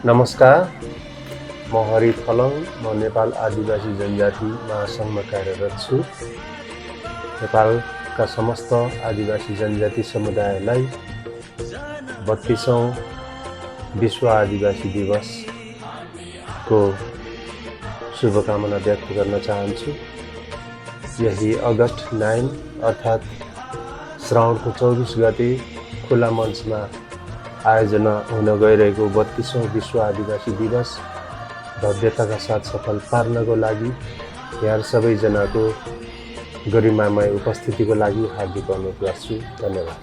नमस्कार, म हरि फलङ, म नेपाल आदिवासी जनजाति महासङ्घमा कार्यरत छु। नेपालका समस्त आदिवासी जनजाति समुदायलाई 32औं विश्व आदिवासी दिवसको शुभकामना व्यक्त गर्न चाहन्छु। यही अगस्त 9 अर्थात् श्रावणको 24 गते खुला मञ्चमा आयोजना हुन गइरहेको 32औं विश्व आदिवासी दिवस भव्यताका साथ सफल पार्नको लागि यहाँ सबैजनाको गरिमामय उपस्थितिको लागि हार्दिक अनुरोध गर्छु। धन्यवाद।